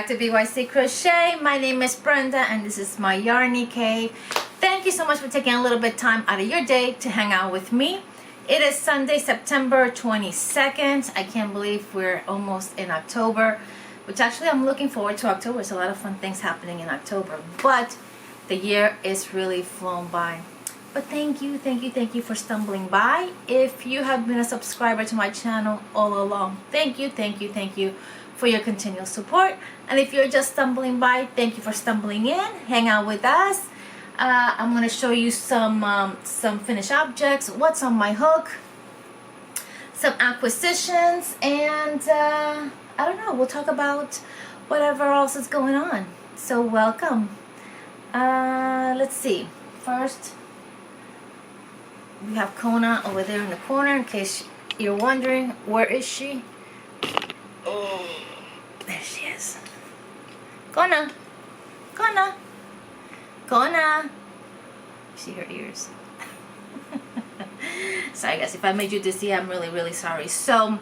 to B.Y.C Crochet. My name is Brenda and this is my Yarny Cave. Thank you so much for taking a little bit of time out of your day to hang out with me. It is Sunday, September 22nd. I can't believe we're almost in October, which actually I'm looking forward to October. There's a lot of fun things happening in October, but the year is really flown by. But thank you for stumbling by. If you have been a subscriber to my channel all along, thank you for your continual support. And if you're just stumbling by, thank you for stumbling in. Hang out with us. I'm going to show you some finished objects, what's on my hook, some acquisitions, and I don't know, we'll talk about whatever else is going on. So welcome. Let's see. First, we have Kona over there in the corner, in case you're wondering, where is she? Oh, there she is. Kona. Kona. Kona. See her ears. Sorry guys, if I made you dizzy, I'm really sorry. So,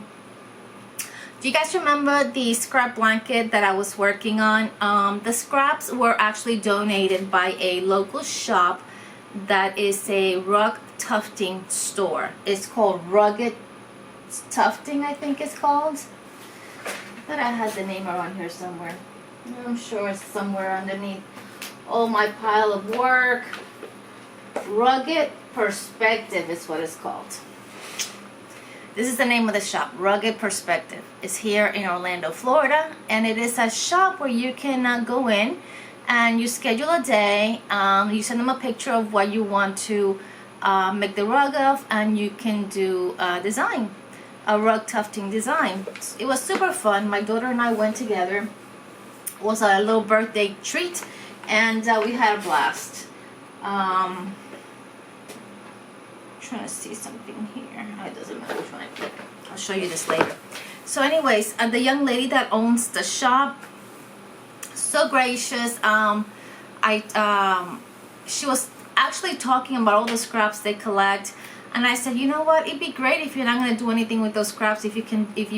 do you guys remember the scrap blanket that I was working on? The scraps were actually donated by a local shop that is a rug tufting store. It's called Rugged Tufting, I think it's called. I thought I had the name around here somewhere. I'm sure it's somewhere underneath all my pile of work. Rugged Perspective is what it's called. This is the name of the shop, Rugged Perspective. It's here in Orlando, Florida, and it is a shop where you can go in and you schedule a day. You send them a picture of what you want to make the rug of, and you can do a design, a rug tufting design. It was super fun. My daughter and I went together. It was a little birthday treat, and we had a blast. Trying to see something here. It doesn't matter which one I pick. I'll show you this later. So anyways, the young lady that owns the shop, so gracious. She was actually talking about all the scraps they collect, and I said, you know what, it'd be great if you're not going to do anything with those scraps, if you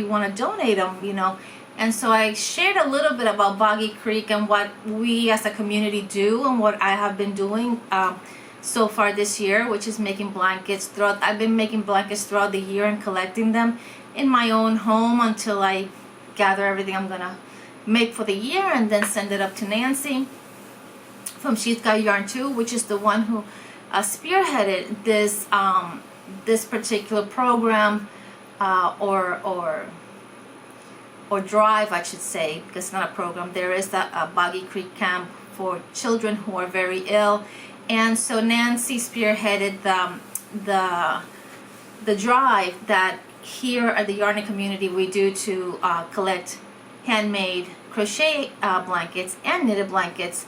want to donate them, you know. And so I shared a little bit about Boggy Creek and what we as a community do and what I have been doing so far this year, which is making blankets. I've been making blankets throughout the year and collecting them in my own home until I gather everything I'm gonna make for the year, and then send it up to Nancy from She's Got Yarn Too, which is the one who spearheaded this this particular program or drive, I should say, because it's not a program. There is a Boggy Creek camp for children who are very ill, and so Nancy spearheaded the drive that here at the Yarny community we do to collect handmade crochet blankets and knitted blankets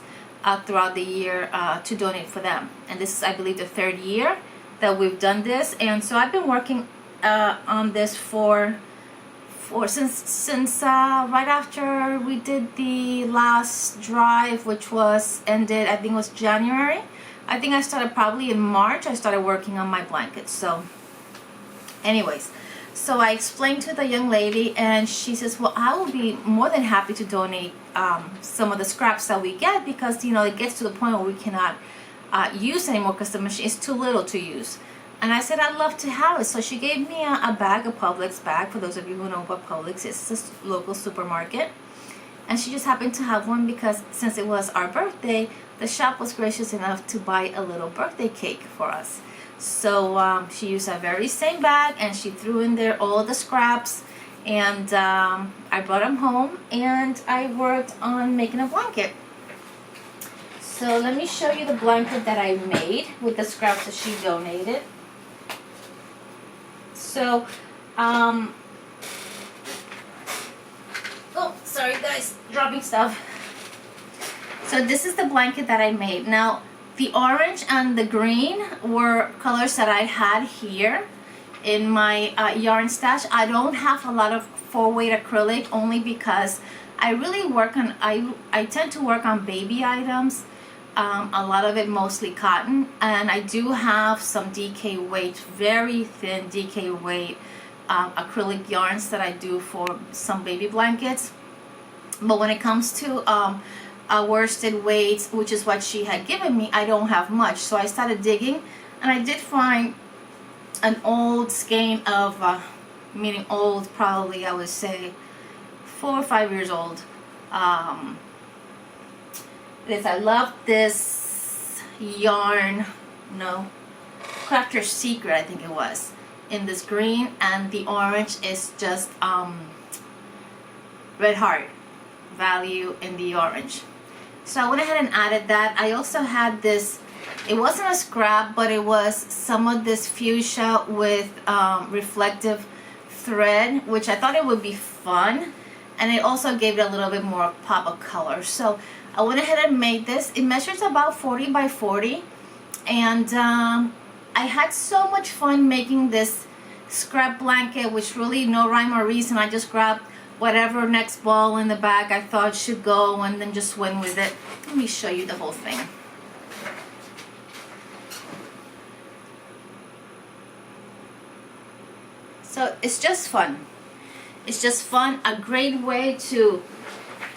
throughout the year to donate for them. And this is, I believe, the third year that we've done this, and so I've been working on this since right after we did the last drive, which was ended, I think it was January. I think I started probably in March. I started working on my blankets. So anyways, so I explained to the young lady, and she says, well, I will be more than happy to donate some of the scraps that we get, because, you know, it gets to the point where we cannot use anymore because the machine is too little to use. And I said, I'd love to have it. So she gave me a bag, a Publix bag. For those of you who know what Publix is, it's a local supermarket. And she just happened to have one because since it was our birthday, the shop was gracious enough to buy a little birthday cake for us. So she used that very same bag, and she threw in there all the scraps, and I brought them home, and I worked on making a blanket. So let me show you the blanket that I made with the scraps that she donated. So, oh, sorry guys, dropping stuff. So this is the blanket that I made. Now, the orange and the green were colors that I had here in my yarn stash. I don't have a lot of 4-weight acrylic, only because I really work on, I tend to work on baby items. A lot of it mostly cotton, and I do have some DK weight, very thin DK weight acrylic yarns that I do for some baby blankets. But when it comes to worsted weights, which is what she had given me, I don't have much. So I started digging, and I did find an old skein of, meaning old, probably I would say 4 or 5 years old. I love this yarn, Crafter's Secret, I think it was, in this green, and the orange is just Red Heart value in the orange. So I went ahead and added that. I also had this, it wasn't a scrap, but it was some of this fuchsia with reflective thread, which I thought it would be fun, and it also gave it a little bit more pop of color. So I went ahead and made this. It measures about 40 by 40, and I had so much fun making this scrap blanket, which really no rhyme or reason. I just grabbed whatever next ball in the bag I thought should go, and then just went with it. Let me show you the whole thing. So it's just fun. It's just fun. A great way to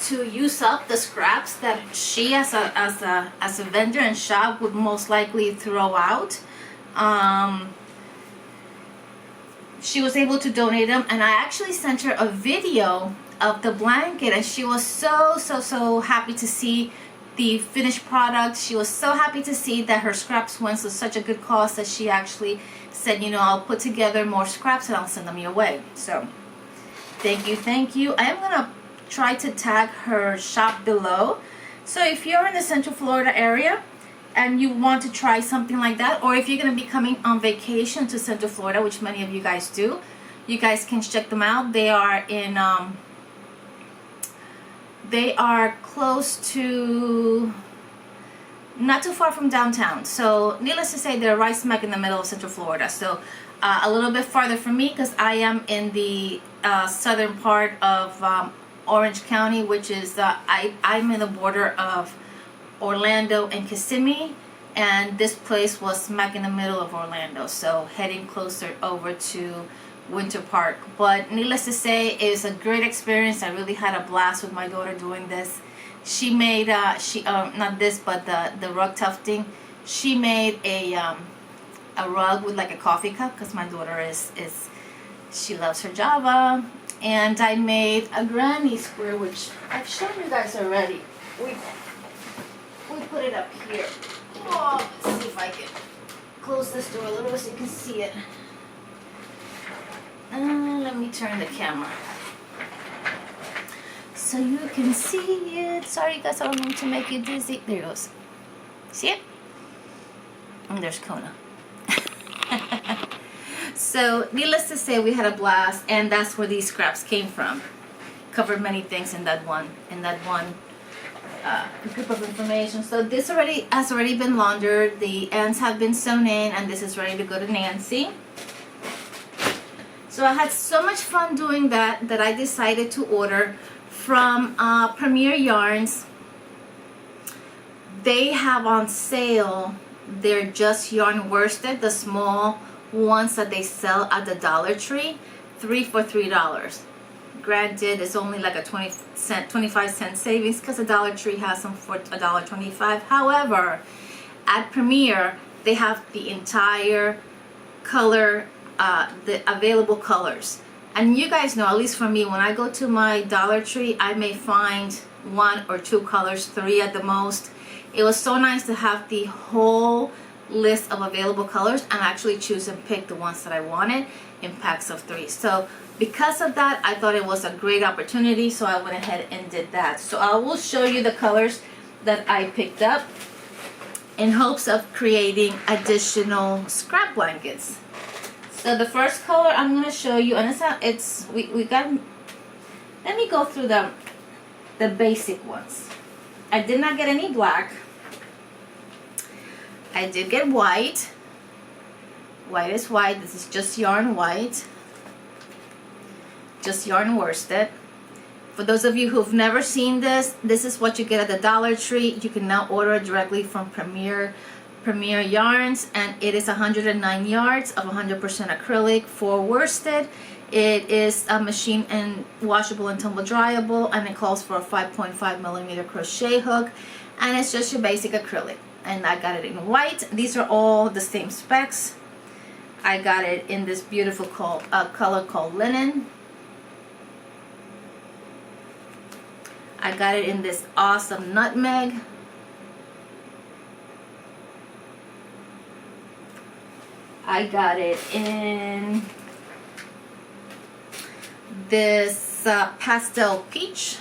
use up the scraps that she, as a vendor and shop, would most likely throw out. She was able to donate them, and I actually sent her a video of the blanket, and she was so happy to see the finished product. She was so happy to see that her scraps went to such a good cause that she actually said, I'll put together more scraps and I'll send them your way. So thank you. I am gonna try to tag her shop below. So if you're in the Central Florida area and you want to try something like that, or if you're going to be coming on vacation to Central Florida, which many of you guys do, you guys can check them out. They are in they are close to, not too far from downtown. So needless to say, they're right smack in the middle of Central Florida. So a little bit farther from me, because I am in the southern part of Orange County, which is I'm in the border of Orlando and Kissimmee, and this place was smack in the middle of Orlando, so heading closer over to Winter Park. But needless to say, it was a great experience. I really had a blast with my daughter doing this. She made not this, but the rug tufting. She made a rug with like a coffee cup, because my daughter she loves her Java. And I made a granny square, which I've shown you guys already. We put it up here. Oh, let's see if I can close this door a little bit so you can see it. Let me turn the camera so you can see it. Sorry guys, I don't mean to make you dizzy. There it goes. See it? And there's Kona. So needless to say, we had a blast, and that's where these scraps came from. Covered many things in that one group of information. So this has already been laundered. The ends have been sewn in, and this is ready to go to Nancy. So I had so much fun doing that I decided to order from Premier Yarns. They have on sale their Just Yarn worsted, the small ones that they sell at the Dollar Tree, 3 for $3. Granted, it's only like a 25-cent savings, because the Dollar Tree has them for $1.25. However, at Premier, they have the entire color, the available colors. And you guys know, at least for me, when I go to my Dollar Tree, I may find 1 or 2 colors, 3 at the most. It was so nice to have the whole list of available colors and actually choose and pick the ones that I wanted in packs of 3. So because of that, I thought it was a great opportunity, so I went ahead and did that. So I will show you the colors that I picked up in hopes of creating additional scrap blankets. So the first color I'm going to show you, and we got, let me go through the basic ones. I did not get any black. I did get white. White is white. This is Just Yarn white. Just Yarn worsted. For those of you who've never seen this, this is what you get at the Dollar Tree. You can now order it directly from Premier Yarns, and it is 109 yards of 100% acrylic for worsted, It is a machine and washable and tumble dryable, and it calls for a 5.5 millimeter crochet hook, and it's just your basic acrylic. And I got it in white. These are all the same specs. I got it in this beautiful color called linen. I got it in this awesome nutmeg. I got it in this pastel peach.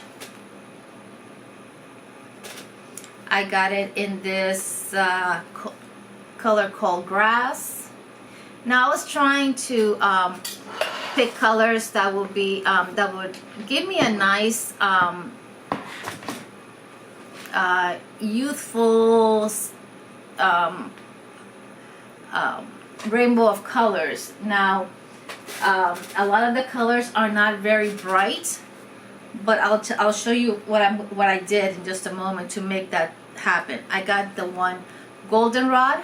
I got it in this color called grass. Now I was trying to pick colors that would be that would give me a nice youthful rainbow of colors. Now a lot of the colors are not very bright, but I'll show you what I did in just a moment to make that happen. I got the one goldenrod.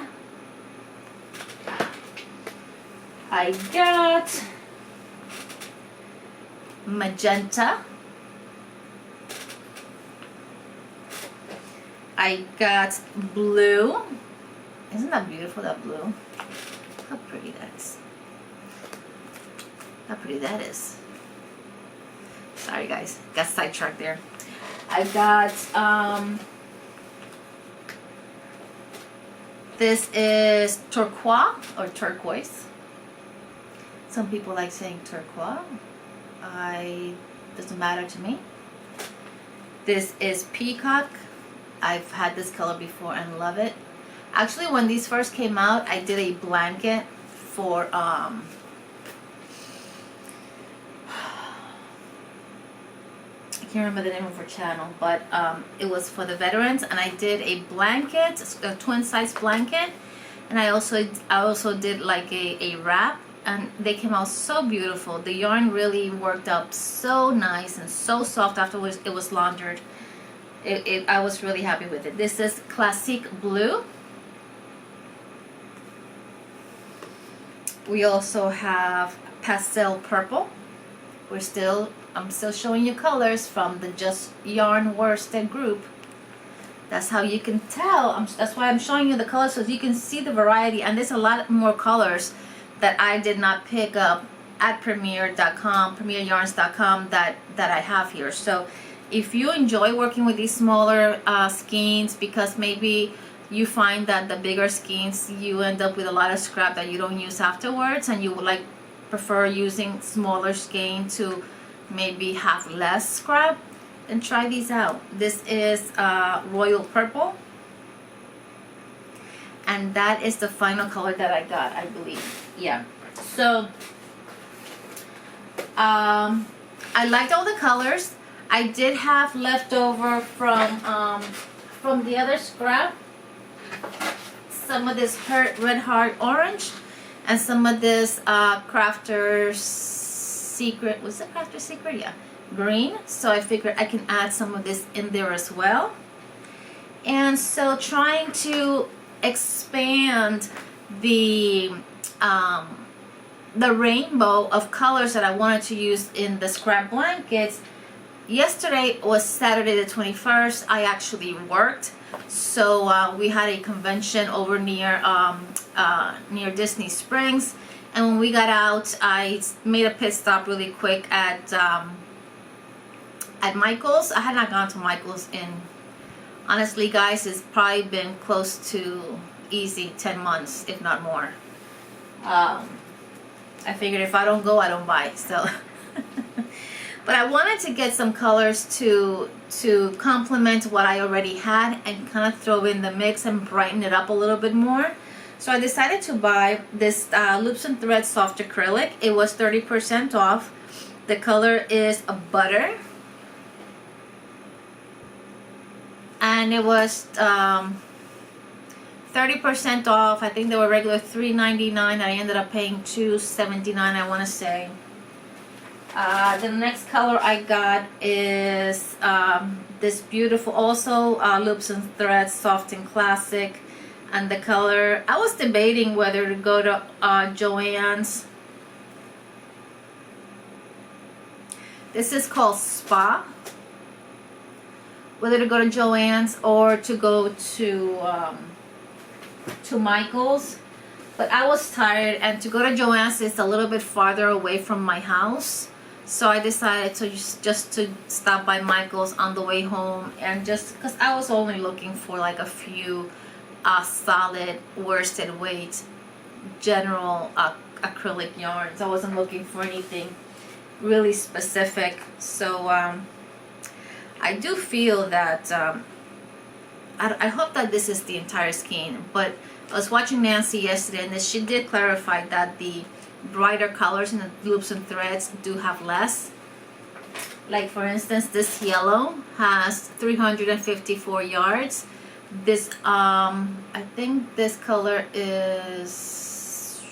I got magenta. I got blue. Isn't that beautiful, that blue? How pretty that is. How pretty that is. Sorry guys, got sidetracked there. I got this is turquoise or turquoise. Some people like saying turquoise. Doesn't matter to me. This is peacock. I've had this color before and love it. Actually, when these first came out, I did a blanket for I can't remember the name of her channel, but it was for the veterans, and I did a blanket, a twin size blanket, and I also did like a wrap, and they came out so beautiful. The yarn really worked up so nice and so soft afterwards it was laundered. I was really happy with it. This is classic blue. We also have pastel purple. I'm still showing you colors from the Just Yarn Worsted group. That's how you can tell. That's why I'm showing you the colors, so you can see the variety. And there's a lot more colors that I did not pick up at Premier.com, PremierYarns.com that I have here. So if you enjoy working with these smaller skeins, because maybe you find that the bigger skeins you end up with a lot of scrap that you don't use afterwards, and you would prefer using smaller skein to maybe have less scrap, then try these out. This is royal purple, and that is the final color that I got, I believe. Yeah, so I liked all the colors. I did have leftover from the other scrap some of this Red Heart orange and some of this Crafter's Secret. Was it Crafter's Secret? Yeah, green. So I figured I can add some of this in there as well. And so trying to expand the rainbow of colors that I wanted to use in the scrap blankets. Yesterday was Saturday the 21st. I actually worked, so we had a convention over near Disney Springs, and when we got out, I made a pit stop really quick at Michael's. I had not gone to Michael's in, honestly guys, it's probably been close to easy 10 months, if not more. I figured if I don't go, I don't buy, so but I wanted to get some colors to complement what I already had and kind of throw in the mix and brighten it up a little bit more. So I decided to buy this Loops and Threads soft acrylic. It was 30% off. The color is a butter, and it was 30% off. I think they were regular $3.99. I ended up paying $2.79, I want to say. The next color I got is this beautiful, also Loops and Threads Soft and Classic, and the color, I was debating whether to go to Joann's This is called Spa. Whether to go to Joann's or to go to Michael's. But I was tired, and to go to Joann's is a little bit farther away from my house. So I decided to just to stop by Michael's on the way home, and just because I was only looking for like a few solid worsted weight general acrylic yarns. I wasn't looking for anything really specific. So I do feel that I hope that this is the entire skein, but I was watching Nancy yesterday, and she did clarify that the brighter colors and the loops and threads do have less. Like for instance, this yellow has 354 yards. This I think this color is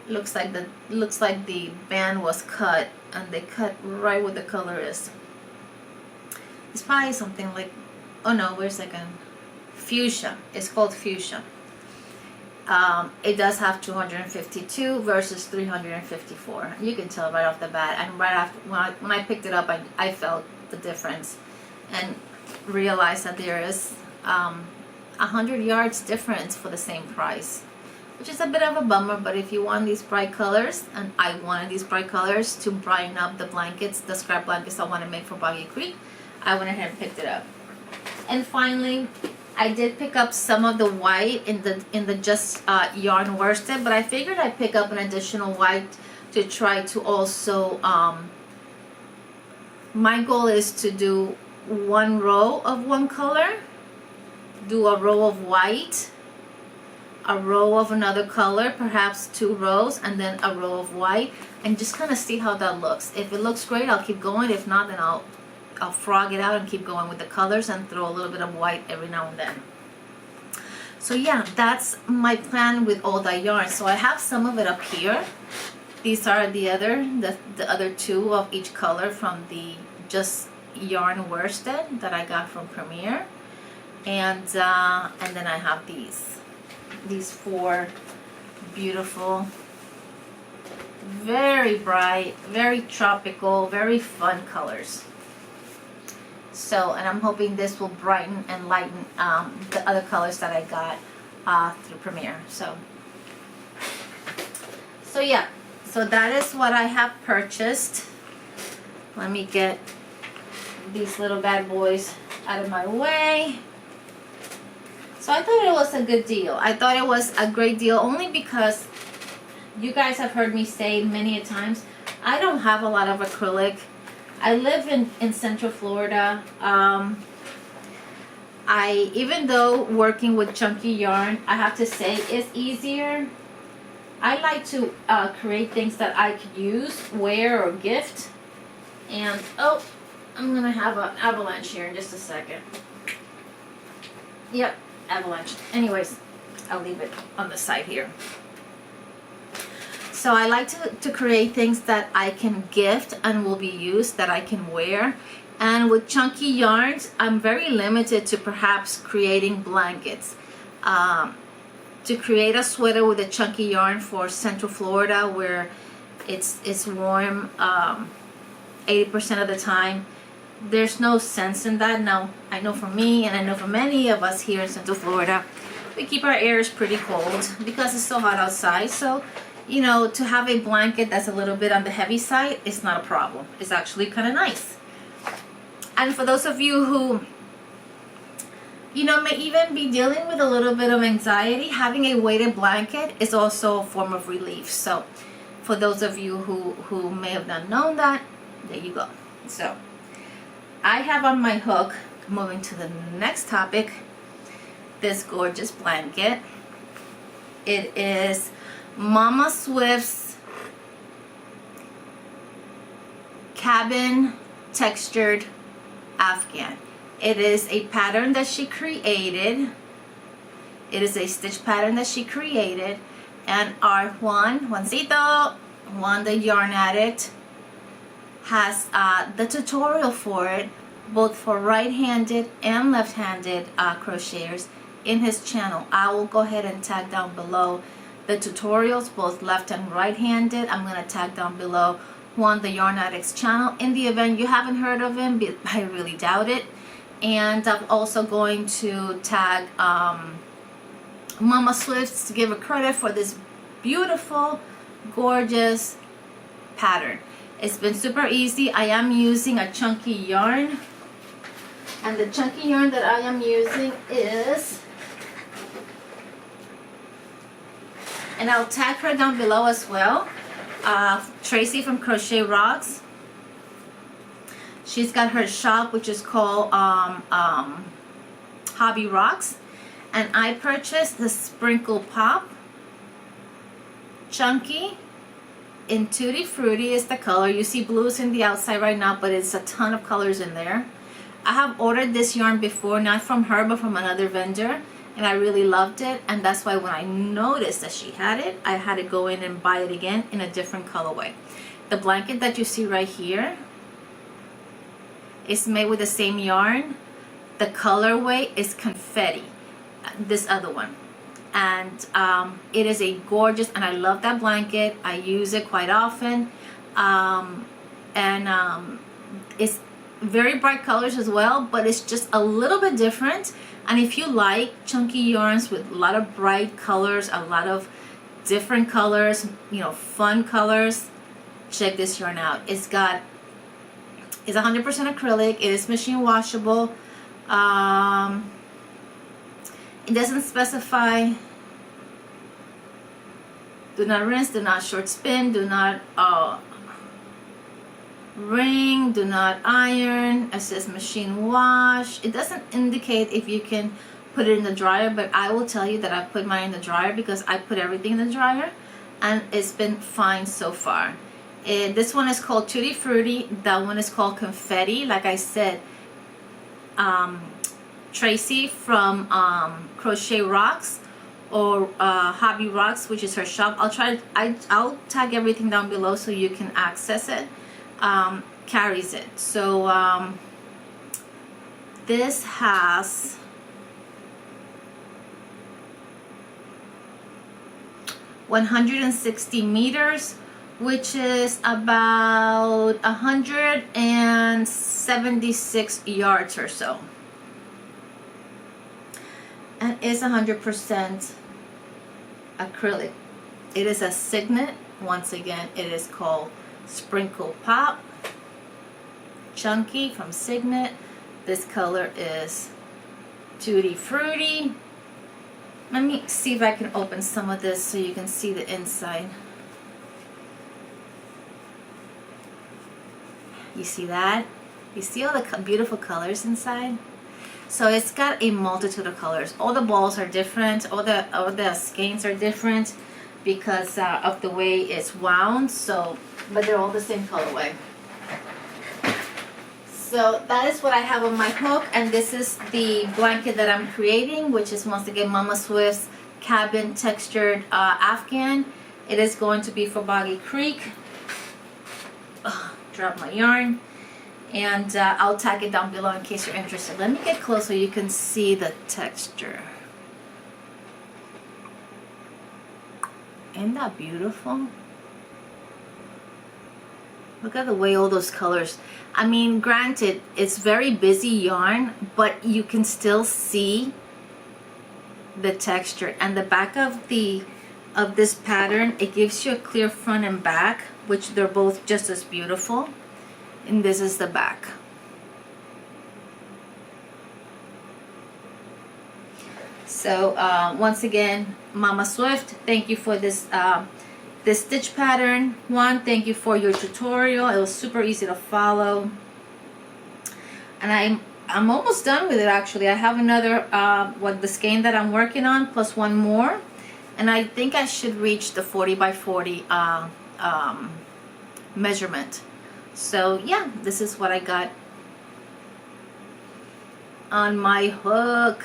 looks like the band was cut, and they cut right where the color is. It's probably something like, oh no, wait a second, fuchsia. It's called fuchsia. It does have 252 versus 354. You can tell right off the bat, and right after when I picked it up, I felt the difference and realized that there is 100 yards difference for the same price, which is a bit of a bummer. But if you want these bright colors, and I wanted these bright colors to brighten up the blankets, the scrap blankets I want to make for Boggy Creek, I went ahead and picked it up. And finally, I did pick up some of the white in the just yarn worsted, but I figured I'd pick up an additional white to try to also, my goal is to do one row of one color, do a row of white, a row of another color, perhaps 2 rows, and then a row of white, and just kind of see how that looks. If it looks great, I'll keep going. If not, then I'll frog it out and keep going with the colors and throw a little bit of white every now and then. So yeah, that's my plan with all that yarn. So I have some of it up here. These are the other 2 of each color from the just yarn worsted that I got from Premier, and then I have these 4 beautiful, very bright, very tropical, very fun colors. So, and I'm hoping this will brighten and lighten the other colors that I got through Premier. So yeah, so that is what I have purchased. Let me get these little bad boys out of my way. So I thought it was a good deal. I thought it was a great deal only because you guys have heard me say many a times, I don't have a lot of acrylic. I live in Central Florida. Even though working with chunky yarn, I have to say it's easier. I like to create things that I could use, wear, or gift. And oh, I'm gonna have an avalanche here in just a second. Yep, avalanche. Anyways, I'll leave it on the side here. So I like to create things that I can gift and will be used, that I can wear. And with chunky yarns, I'm very limited to perhaps creating blankets. To create a sweater with a chunky yarn for Central Florida, where it's warm 80% of the time, there's no sense in that. Now, I know for me, and I know for many of us here in Central Florida, we keep our ears pretty cold because it's so hot outside. So, you know, to have a blanket that's a little bit on the heavy side, it's not a problem. It's actually kind of nice. And for those of you who, you know, may even be dealing with a little bit of anxiety, having a weighted blanket is also a form of relief. So for those of you who may have not known that, there you go. So I have on my hook, moving to the next topic, this gorgeous blanket. It is Mama Swift's cabin textured Afghan. It is a pattern that she created. It is a stitch pattern that she created, and our Juancito, the yarn addict, has the tutorial for it, both for right-handed and left-handed crocheters, in his channel. I will go ahead and tag down below the tutorials, both left and right-handed. I'm going to tag down below Juan the Yarn Addicts channel. In the event you haven't heard of him, but I really doubt it. And I'm also going to tag Mama Swift to give her credit for this beautiful, gorgeous pattern. It's been super easy. I am using a chunky yarn, and the chunky yarn that I am using is, and I'll tag her down below as well, Tracy from Crochet Rocks. She's got her shop, which is called Hobby Rocks, and I purchased the Sprinkle Pop Chunky in Tutti Frutti is the color. You see blues in the outside right now, but it's a ton of colors in there. I have ordered this yarn before, not from her but from another vendor, and I really loved it, and that's why when I noticed that she had it, I had to go in and buy it again in a different colorway. The blanket that you see right here is made with the same yarn. The colorway is Confetti, this other one, and it is a gorgeous, and I love that blanket. I use it quite often, it's very bright colors as well, but it's just a little bit different. And if you like chunky yarns with a lot of bright colors, a lot of different colors, you know, fun colors, check this yarn out. It's 100% acrylic. It is machine washable. It doesn't specify, do not rinse, do not short spin, do not wring, do not iron. It says machine wash. It doesn't indicate if you can put it in the dryer, but I will tell you that I put mine in the dryer because I put everything in the dryer and it's been fine so far. This one is called Tutti Frutti. That one is called Confetti. Like I said, Tracy from Crochet Rocks or Hobby Rocks, which is her shop. I'll tag everything down below so you can access it. Carries it. So this has 160 meters, which is about 176 yards or so, and is 100% acrylic. It is a signet. Once again, it is called Sprinkle Pop Chunky from Signet. This color is Tutti Frutti. Let me see if I can open some of this so you can see the inside. You see that? You see all the beautiful colors inside? So it's got a multitude of colors. All the balls are different. All the skeins are different because of the way it's wound. So, but they're all the same colorway. So that is what I have on my hook, and this is the blanket that I'm creating, which is once again Mama Swift's cabin textured Afghan. It is going to be for Boggy Creek. Drop my yarn, and I'll tag it down below in case you're interested. Let me get close so you can see the texture. Isn't that beautiful? Look at the way all those colors. I mean, granted, it's very busy yarn, but you can still see the texture. And the back of this pattern, it gives you a clear front and back, which they're both just as beautiful. And this is the back. So once again, Mama Swift, thank you for this this stitch pattern. One, thank you for your tutorial. It was super easy to follow, and I'm almost done with it. Actually, I have another the skein that I'm working on plus one more, and I think I should reach the 40 by 40 measurement. So yeah, this is what I got on my hook.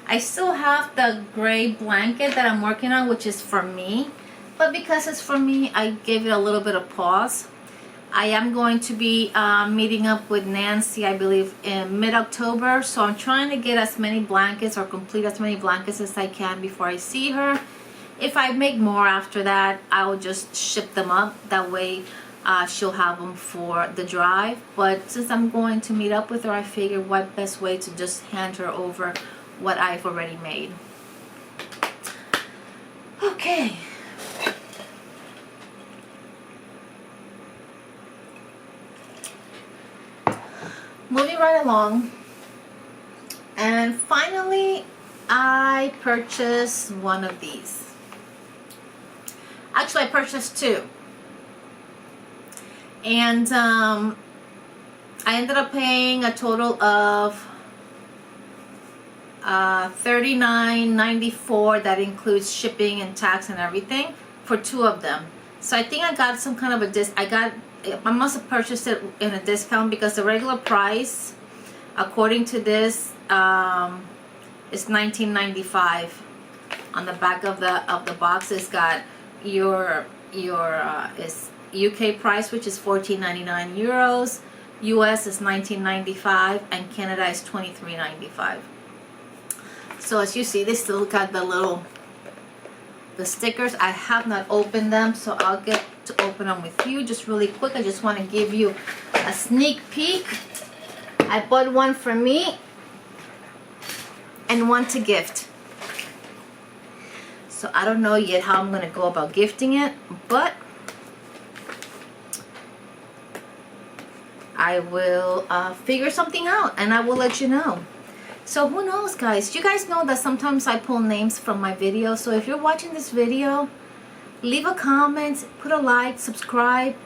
I still have the gray blanket that I'm working on, which is for me. But because it's for me, I gave it a little bit of pause. I am going to be meeting up with Nancy, I believe, in mid-October. So I'm trying to get as many blankets or complete as many blankets as I can before I see her. If I make more after that, I will just ship them up. That way she'll have them for the drive. But since I'm going to meet up with her, I figured what best way to just hand her over what I've already made. Okay. Moving right along. And finally, I purchased one of these. Actually, I purchased two. And I ended up paying a total of $39.94. That includes shipping and tax and everything for two of them. So I think I got some kind of a I must have purchased it in a discount, because the regular price, according to this, is $19.95. On the back of the box, it's got your is UK price, which is €14.99. US is $19.95, and Canada is $23.95. So as you see, they still got the stickers. I have not opened them, so I'll get to open them with you just really quick. I just want to give you a sneak peek. I bought one for me and one to gift. So I don't know yet how I'm going to go about gifting it, but I will figure something out, and I will let you know. So who knows, guys? You guys know that sometimes I pull names from my videos. So if you're watching this video, leave a comment, put a like, subscribe,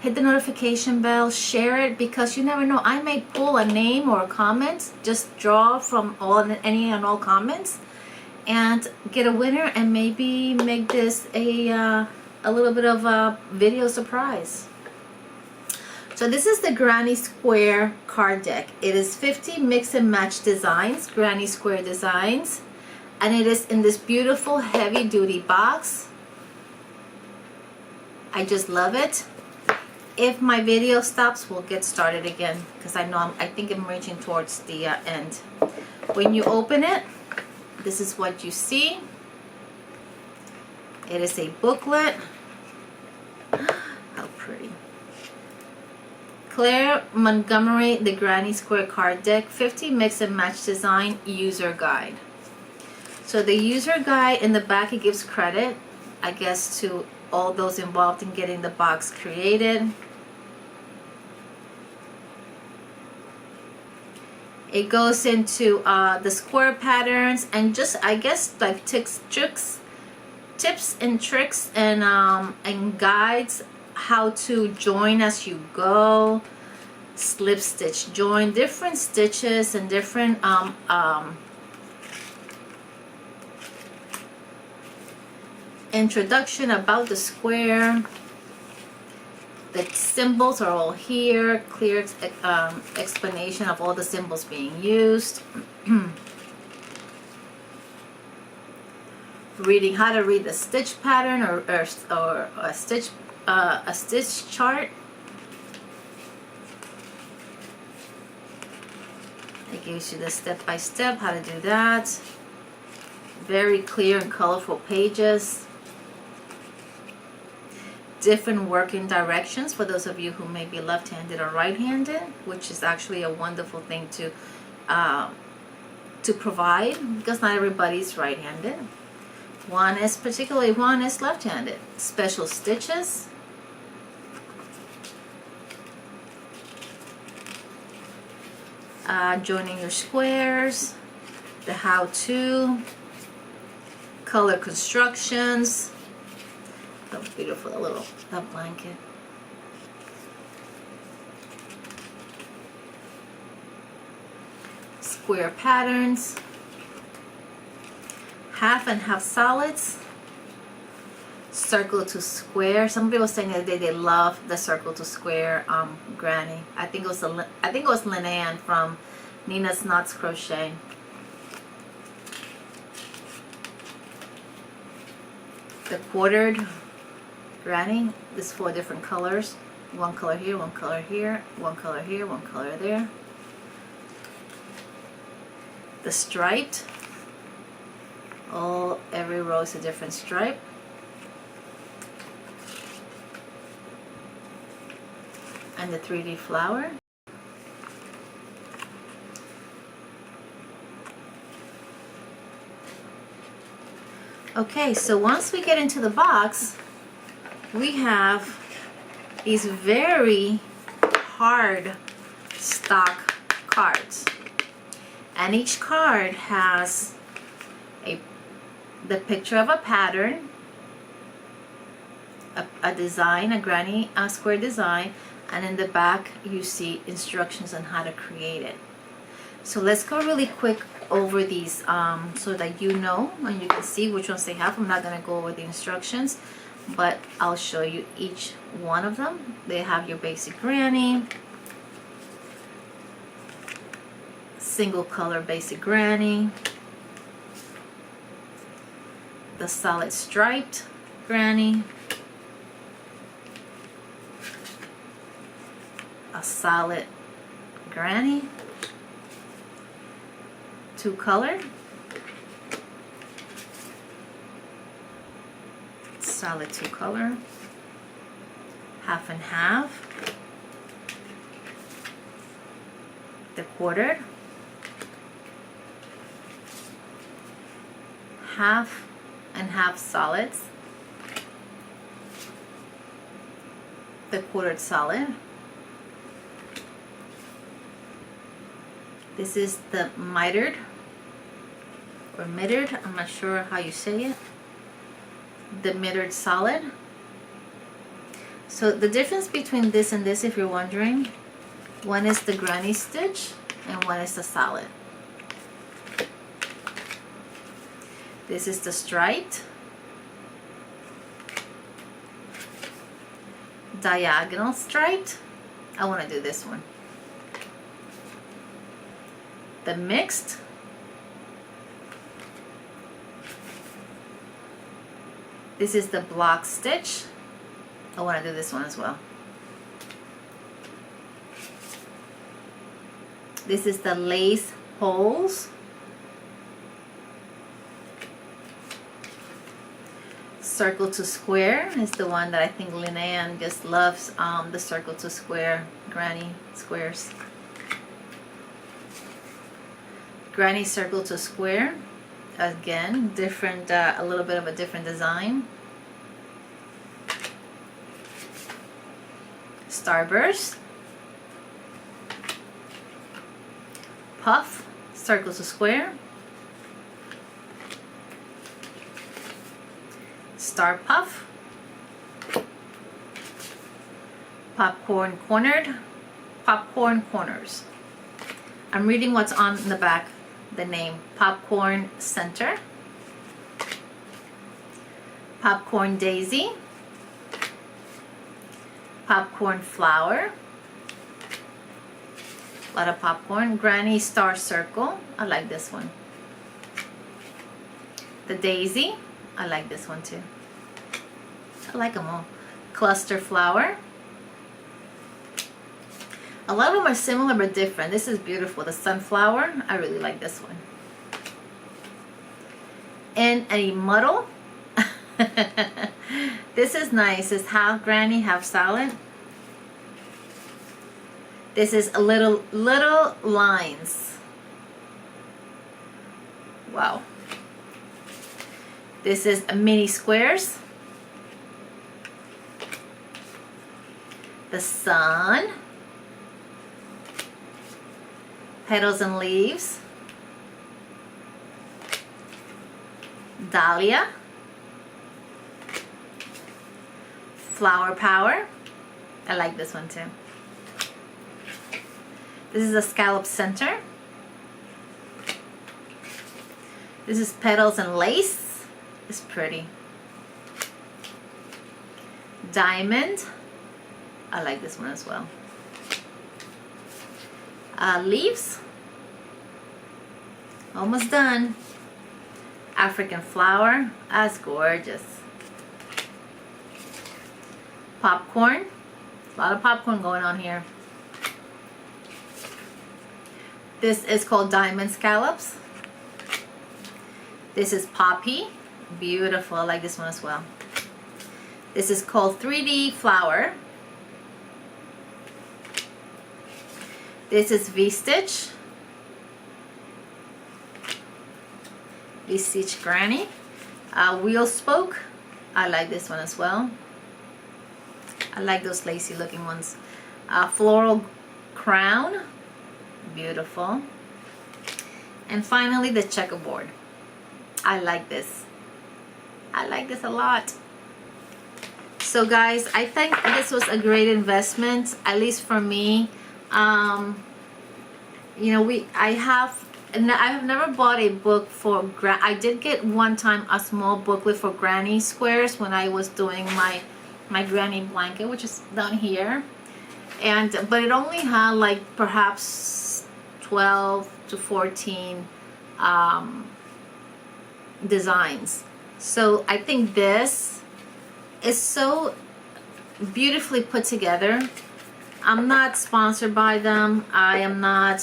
hit the notification bell, share it, because you never know. I may pull a name or a comment, just draw from any and all comments, and get a winner, and maybe make this a little bit of a video surprise. So this is the Granny Square card deck. It is 50 mix and match designs, Granny Square designs, and it is in this beautiful heavy duty box. I just love it. If my video stops, we'll get started again, because I think I'm reaching towards the end. When you open it, this is what you see. It is a booklet. How pretty. Claire Montgomery, the Granny Square card deck, 50 mix and match design user guide. So the user guide, in the back, it gives credit, I guess, to all those involved in getting the box created. It goes into the square patterns, and just, I guess, like tips and tricks, and guides how to join as you go, slip stitch join, different stitches, and different introduction about the square. The symbols are all here, clear explanation of all the symbols being used. Reading how to read the stitch pattern, or a stitch chart. It gives you the step-by-step how to do that. Very clear and colorful pages. Different working directions for those of you who may be left-handed or right-handed, which is actually a wonderful thing to provide, because not everybody's right-handed. One is left-handed. Special stitches. Joining your squares. The how-to. Color constructions. So beautiful, that blanket. Square patterns. Half and half solids. Circle to square. Some people were saying that they love the circle to square granny. I think it was Linnea from Nina's Knots Crochet. The quartered granny. There's 4 different colors. One color here, one color here, one color here, one color there. The striped. Every row is a different stripe. and the 3D flower. Okay, so once we get into the box, we have these very hard stock cards, and each card has the picture of a pattern, a design, a granny square design, and in the back you see instructions on how to create it. So let's go really quick over these so that you know and you can see which ones they have. I'm not going to go over the instructions, but I'll show you each one of them. They have your basic granny, single color basic granny, the solid striped granny, a solid granny, two color, solid two color, half and half, the quartered, half and half solids, the quartered solid. This is the mitered or mitred, I'm not sure how you say it. The mitred solid. So the difference between this and this, if you're wondering, one is the granny stitch and one is the solid. This is the striped, diagonal striped. I want to do this one. The mixed, this is the block stitch. I want to do this one as well. This is the lace holes. Circle to square is the one that I think Linnea just loves, the circle to square granny squares. Granny circle to square, again different, a little bit of a different design. Starburst, puff, circle to square, star puff, popcorn cornered, popcorn corners. I'm reading what's on the back. The name: popcorn center, popcorn daisy, popcorn flower, a lot of popcorn, granny star circle. I like this one. The daisy, I like this one too. I like them all. Cluster flower. A lot of them are similar but different. This is beautiful. The sunflower, I really like this one. And a muddle. This is nice. It's half granny, half solid. This is a little lines. Wow. This is a mini squares. The sun. Petals and leaves. Dahlia. Flower power. I like this one too. This is a scallop center. This is petals and lace. It's pretty. Diamond. I like this one as well. Leaves. Almost done. African flower. That's gorgeous. Popcorn. A lot of popcorn going on here. This is called diamond scallops. This is poppy. Beautiful. I like this one as well. This is called 3D flower. This is V-stitch. V-stitch granny. Wheel spoke. I like this one as well. I like those lacy looking ones. Floral crown. Beautiful. And finally the checkerboard. I like this. I like this a lot. So guys, I think this was a great investment, at least for me. You know, I have never bought a book for I did get one time a small booklet for granny squares when I was doing my granny blanket, which is down here, but it only had like perhaps 12 to 14 designs. So I think this is so beautifully put together. I'm not sponsored by them. I am not,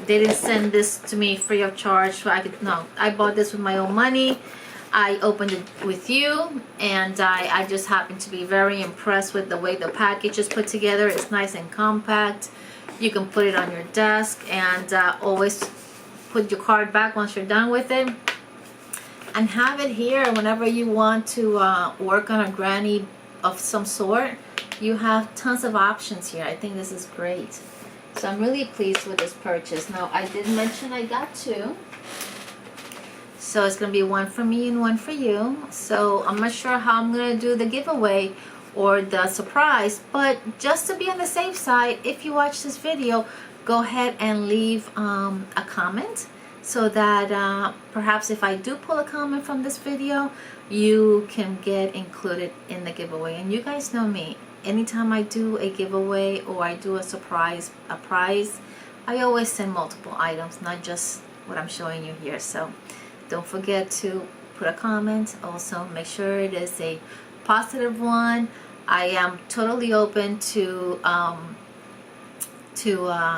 they didn't send this to me free of charge, so no, I bought this with my own money. I opened it with you, and I just happened to be very impressed with the way the package is put together. It's nice and compact. You can put it on your desk and always put your card back once you're done with it, and have it here whenever you want to work on a granny of some sort. You have tons of options here. I think this is great. So I'm really pleased with this purchase. Now, I did mention I got two. So it's going to be one for me and one for you. So I'm not sure how I'm going to do the giveaway or the surprise, but just to be on the safe side, if you watch this video, go ahead and leave a comment, so that perhaps if I do pull a comment from this video, you can get included in the giveaway. And you guys know me, anytime I do a giveaway or I do a prize, I always send multiple items, not just what I'm showing you here. So don't forget to put a comment. Also make sure it is a positive one. I am totally open to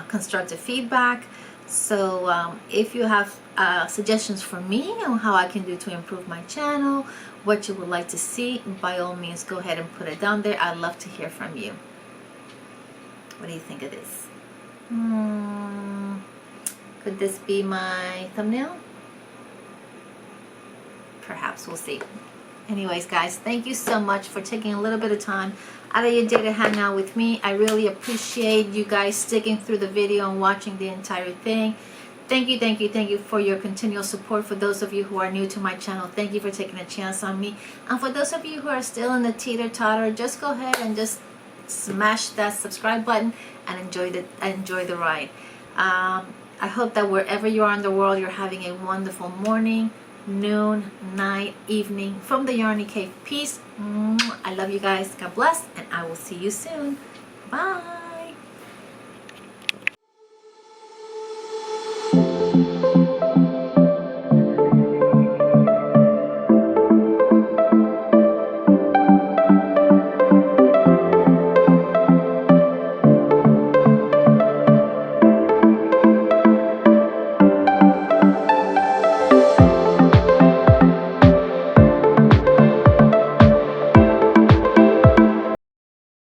constructive feedback. So if you have suggestions for me on how I can do to improve my channel, what you would like to see, by all means go ahead and put it down there. I'd love to hear from you. What do you think of this? Could this be my thumbnail? Perhaps, we'll see. Anyways guys, thank you so much for taking a little bit of time out of your day to hang out with me. I really appreciate you guys sticking through the video and watching the entire thing. Thank you, thank you, thank you for your continual support. For those of you who are new to my channel, thank you for taking a chance on me. And for those of you who are still in the teeter-totter, just go ahead and just smash that subscribe button and enjoy the ride. I hope that wherever you are in the world, you're having a wonderful morning, noon, night, evening from the Yarny Cave. Peace. I love you guys. God bless, and I will see you soon. Bye.